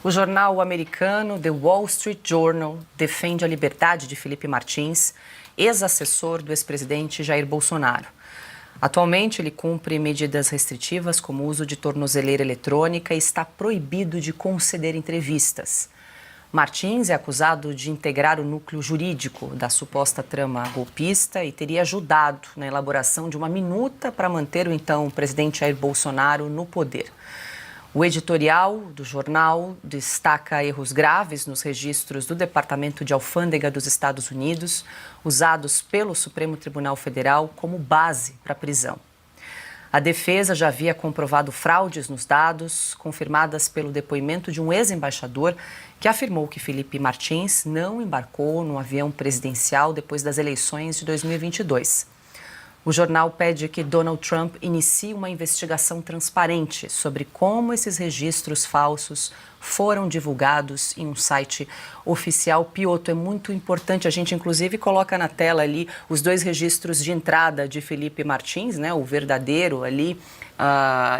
O jornal americano The Wall Street Journal defende a liberdade de Felipe Martins, ex-assessor do ex-presidente Jair Bolsonaro. Atualmente, ele cumpre medidas restritivas como o uso de tornozeleira eletrônica e está proibido de conceder entrevistas. Martins é acusado de integrar o núcleo jurídico da suposta trama golpista e teria ajudado na elaboração de uma minuta para manter o então presidente Jair Bolsonaro no poder. O editorial do jornal destaca erros graves nos registros do Departamento de Alfândega dos Estados Unidos, usados pelo Supremo Tribunal Federal como base para a prisão. A defesa já havia comprovado fraudes nos dados, confirmadas pelo depoimento de um ex-embaixador que afirmou que Felipe Martins não embarcou no avião presidencial depois das eleições de 2022. O jornal pede que Donald Trump inicie uma investigação transparente sobre como esses registros falsos foram divulgados em um site oficial. Piotr, é muito importante, a gente inclusive coloca na tela ali os dois registros de entrada de Felipe Martins, né, o verdadeiro ali,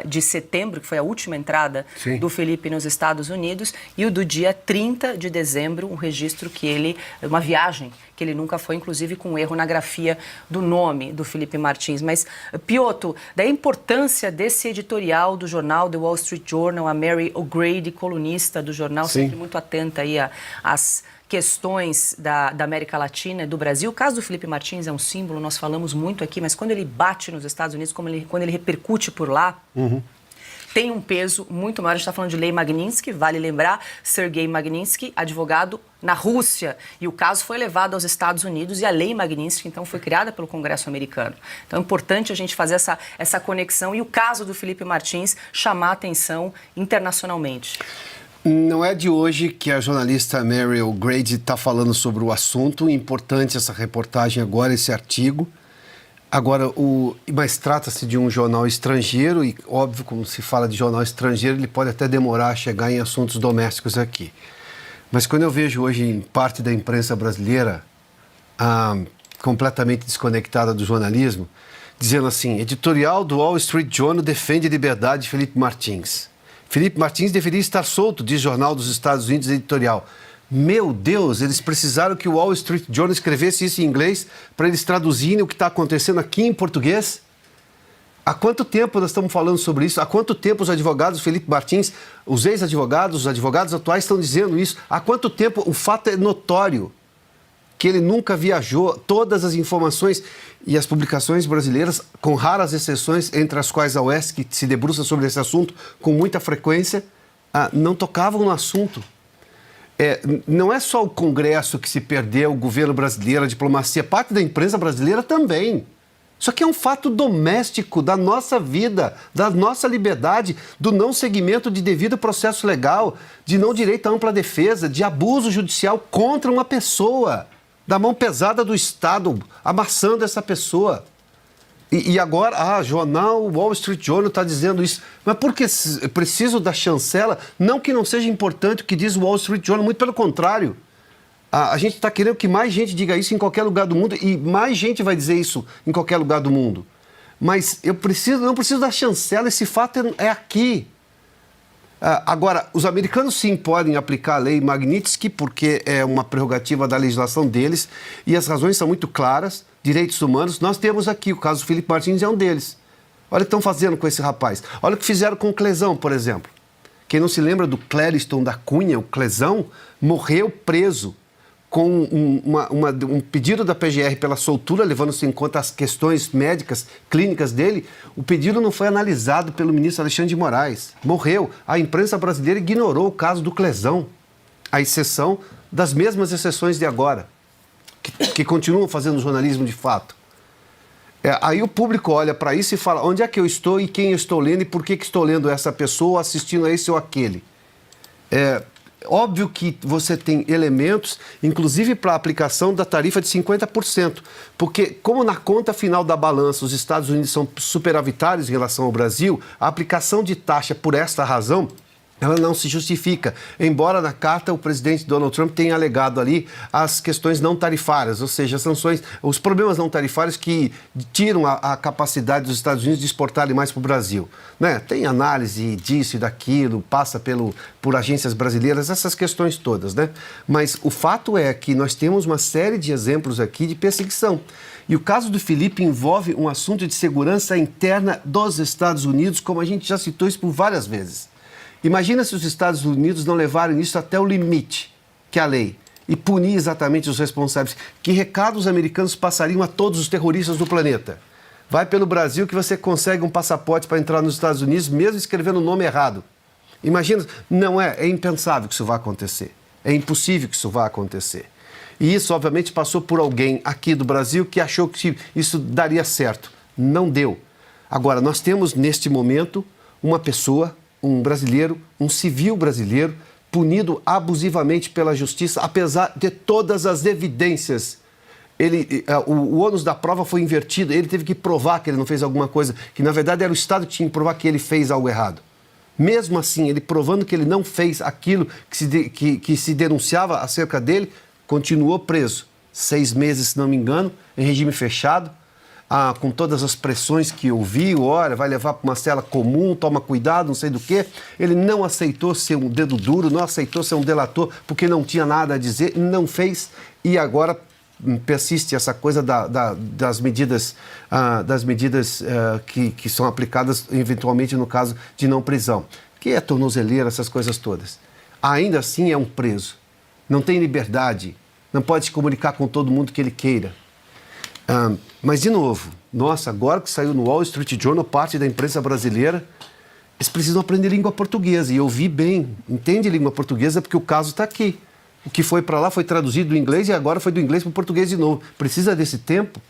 de setembro, que foi a última entrada Sim. do Felipe nos Estados Unidos, e o do dia 30 de dezembro, um registro que ele, uma viagem que ele nunca foi, inclusive com erro na grafia do nome do Felipe Martins. Mas, Piotr, da importância desse editorial do jornal The Wall Street Journal, a Mary O'Grady, colunista do jornal, Sim. sempre muito atenta aí às questões da América Latina e do Brasil. O caso do Felipe Martins é um símbolo, nós falamos muito aqui, mas quando ele bate nos Estados Unidos, quando ele repercute por lá, tem um peso muito maior. A gente está falando de Lei Magnitsky, vale lembrar, Sergei Magnitsky, advogado na Rússia, e o caso foi levado aos Estados Unidos e a Lei Magnitsky, então, foi criada pelo Congresso americano. Então, é importante a gente fazer essa conexão e o caso do Felipe Martins chamar a atenção internacionalmente. Não é de hoje que a jornalista Mary O'Grady está falando sobre o assunto. Importante essa reportagem agora, esse artigo. Agora, mas trata-se de um jornal estrangeiro e, óbvio, como se fala de jornal estrangeiro, ele pode até demorar a chegar em assuntos domésticos aqui. Mas quando eu vejo hoje em parte da imprensa brasileira completamente desconectada do jornalismo, dizendo assim, editorial do Wall Street Journal defende a liberdade de Felipe Martins. Felipe Martins deveria estar solto, diz Jornal dos Estados Unidos editorial. Meu Deus, eles precisaram que o Wall Street Journal escrevesse isso em inglês para eles traduzirem o que está acontecendo aqui em português? Há quanto tempo nós estamos falando sobre isso? Há quanto tempo os advogados Felipe Martins, os ex-advogados, os advogados atuais estão dizendo isso? Há quanto tempo? O fato é notório que ele nunca viajou. Todas as informações e as publicações brasileiras, com raras exceções, entre as quais a UESC, que se debruça sobre esse assunto com muita frequência, não tocavam no assunto. Não é só o Congresso que se perdeu, o governo brasileiro, a diplomacia, parte da imprensa brasileira também. Isso aqui é um fato doméstico da nossa vida, da nossa liberdade, do não seguimento de devido processo legal, de não direito à ampla defesa, de abuso judicial contra uma pessoa, da mão pesada do Estado, amassando essa pessoa. E agora, jornal Wall Street Journal está dizendo isso. Mas por que preciso da chancela? Não que não seja importante o que diz o Wall Street Journal, muito pelo contrário. A gente está querendo que mais gente diga isso em qualquer lugar do mundo e mais gente vai dizer isso em qualquer lugar do mundo. Mas eu não preciso da chancela, esse fato é aqui. Agora, os americanos sim podem aplicar a lei Magnitsky porque é uma prerrogativa da legislação deles e as razões são muito claras, direitos humanos. Nós temos aqui, o caso do Felipe Martins é um deles. Olha o que estão fazendo com esse rapaz. Olha o que fizeram com o Clesão, por exemplo. Quem não se lembra do Clériston da Cunha, o Clesão, morreu preso com um pedido da PGR pela soltura, levando-se em conta as questões médicas, clínicas dele. O pedido não foi analisado pelo ministro Alexandre de Moraes. Morreu. A imprensa brasileira ignorou o caso do Clesão, à exceção das mesmas exceções de agora, que continuam fazendo jornalismo de fato. Aí o público olha para isso e fala, onde é que eu estou e quem eu estou lendo e por que estou lendo essa pessoa, assistindo a esse ou aquele. Óbvio que você tem elementos, inclusive para a aplicação da tarifa de 50%, porque como na conta final da balança os Estados Unidos são superavitários em relação ao Brasil, a aplicação de taxa por esta razão Ela não se justifica, embora na carta o presidente Donald Trump tenha alegado ali as questões não tarifárias, ou seja, as sanções, os problemas não tarifários que tiram a capacidade dos Estados Unidos de exportarem mais para o Brasil. Né? Tem análise disso e daquilo, passa por agências brasileiras, essas questões todas, né? Mas o fato é que nós temos uma série de exemplos aqui de perseguição. E o caso do Felipe envolve um assunto de segurança interna dos Estados Unidos, como a gente já citou isso por várias vezes. Imagina se os Estados Unidos não levarem isso até o limite, que é a lei, e punir exatamente os responsáveis. Que recado os americanos passariam a todos os terroristas do planeta? Vai pelo Brasil que você consegue um passaporte para entrar nos Estados Unidos, mesmo escrevendo o nome errado. Imagina, não é impensável que isso vá acontecer. É impossível que isso vá acontecer. E isso, obviamente, passou por alguém aqui do Brasil que achou que isso daria certo. Não deu. Agora, nós temos, neste momento, uma pessoa, um brasileiro, um civil brasileiro, punido abusivamente pela justiça, apesar de todas as evidências. O ônus da prova foi invertido, ele teve que provar que ele não fez alguma coisa, que na verdade era o Estado que tinha que provar que ele fez algo errado. Mesmo assim, ele provando que ele não fez aquilo que se denunciava acerca dele, continuou preso. 6 meses, se não me engano, em regime fechado, com todas as pressões que eu vi, olha, vai levar para uma cela comum, toma cuidado, não sei do quê. Ele não aceitou ser um dedo duro, não aceitou ser um delator, porque não tinha nada a dizer, não fez, e agora persiste essa coisa das medidas que são aplicadas eventualmente no caso de não prisão, que é tornozeleira, essas coisas todas. Ainda assim é um preso, não tem liberdade, não pode se comunicar com todo mundo que ele queira. Mas, de novo, nossa, agora que saiu no Wall Street Journal, parte da imprensa brasileira, eles precisam aprender língua portuguesa. E eu vi bem, entende língua portuguesa porque o caso está aqui. O que foi para lá foi traduzido do inglês e agora foi do inglês para o português de novo. Precisa desse tempo?